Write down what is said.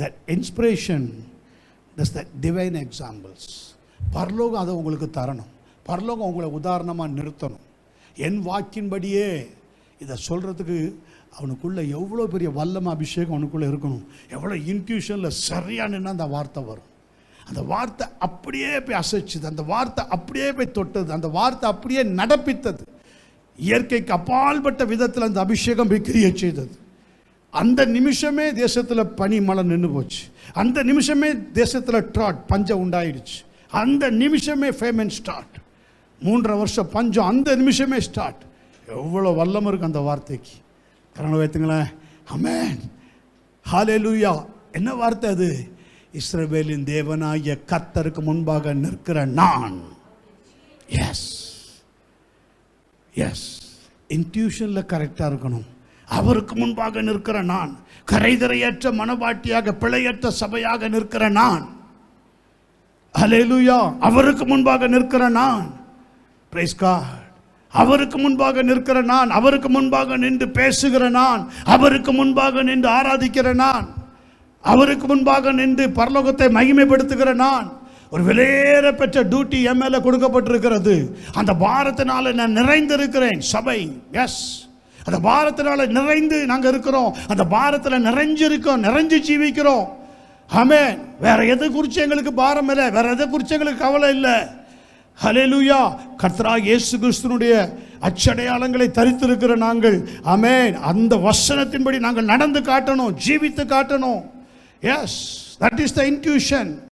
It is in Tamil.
That inspiration, that's the divine examples. பரலோகம் அதை உங்களுக்கு தரணும். பரலோகம் உங்களை உதாரணமாக நிறுத்தணும். என் வாக்கின்படியே இதை சொல்கிறதுக்கு அவனுக்குள்ளே எவ்வளோ பெரிய வல்லம அபிஷேகம் அவனுக்குள்ளே இருக்கணும். எவ்வளோ இன்ட்யூஷனில் சரியாக நின்று அந்த வார்த்தை வரும். அந்த வார்த்தை அப்படியே போய் அசைச்சுது, அந்த வார்த்தை அப்படியே போய் தொட்டது, அந்த வார்த்தை அப்படியே நடப்பித்தது. இயற்கைக்கு அப்பால்பட்ட விதத்தில் அந்த அபிஷேகம் போய் கிரியை செய்தது. அந்த நிமிஷமே தேசத்தில் பனி மழை நின்று போச்சு. அந்த நிமிஷமே தேசத்தில் பஞ்சம் உண்டாயிடுச்சு. அந்த நிமிஷமே ஃபேமன் ஸ்டார்ட். 3.5 வருஷம் பஞ்சம் அந்த நிமிஷமே ஸ்டார்ட். எவ்வளோ வல்லம் இருக்கு அந்த வார்த்தைக்கு. கரணம் வைத்துங்களேன். ஆமென், ஹல்லேலூயா. என்ன வார்த்தை அது? இஸ்ரவேலின் தேவனாகிய கர்த்தருக்கு முன்பாக நிற்கிற நான். எஸ் எஸ், இன்ட்யூஷனில் கரெக்டாக இருக்கணும். அவருக்கு முன்பாக நிற்கிற நான், கரைதரையற்ற மனவாட்டியாக பிழையற்ற சபையாக நிற்கிற நான். ஹல்லேலூயா. அவருக்கு முன்பாக நிற்கிற நான். Praise God. அவருக்கு முன்பாக நிற்கிற நான், அவருக்கு முன்பாக நின்று பேசுகிற நான், அவருக்கு முன்பாக நின்று ஆராதிக்கிற நான், அவருக்கு முன்பாக நின்று பரலோகத்தை மகிமைப்படுத்துகிற நான். ஒரு விலையேற பெற்ற டியூட்டி என் மேல கொடுக்கப்பட்டிருக்கிறது. அந்த பாரத்தினால நான் நிறைந்திருக்கிறேன். சபை, எஸ், அந்த பாரத்தினால நிறைந்து நாங்கள் இருக்கிறோம். அந்த பாரத்தில் நிறைஞ்சிருக்கோம், நிறைஞ்சு ஜீவிக்கிறோம். ஆமென். வேற எதை குறித்து எங்களுக்கு பாரம் இல்லை, வேற எதை குறித்து எங்களுக்கு கவலை இல்லை. ஹல்லேலூயா. கர்த்தராகிய இயேசு கிறிஸ்துவினுடைய அச்சடையாளங்களை தரித்திருக்கிற நாங்கள், ஆமென், அந்த வசனத்தின்படி நாங்கள் நடந்து காட்டணும், ஜீவித்து காட்டணும். Yes, that is the intuition.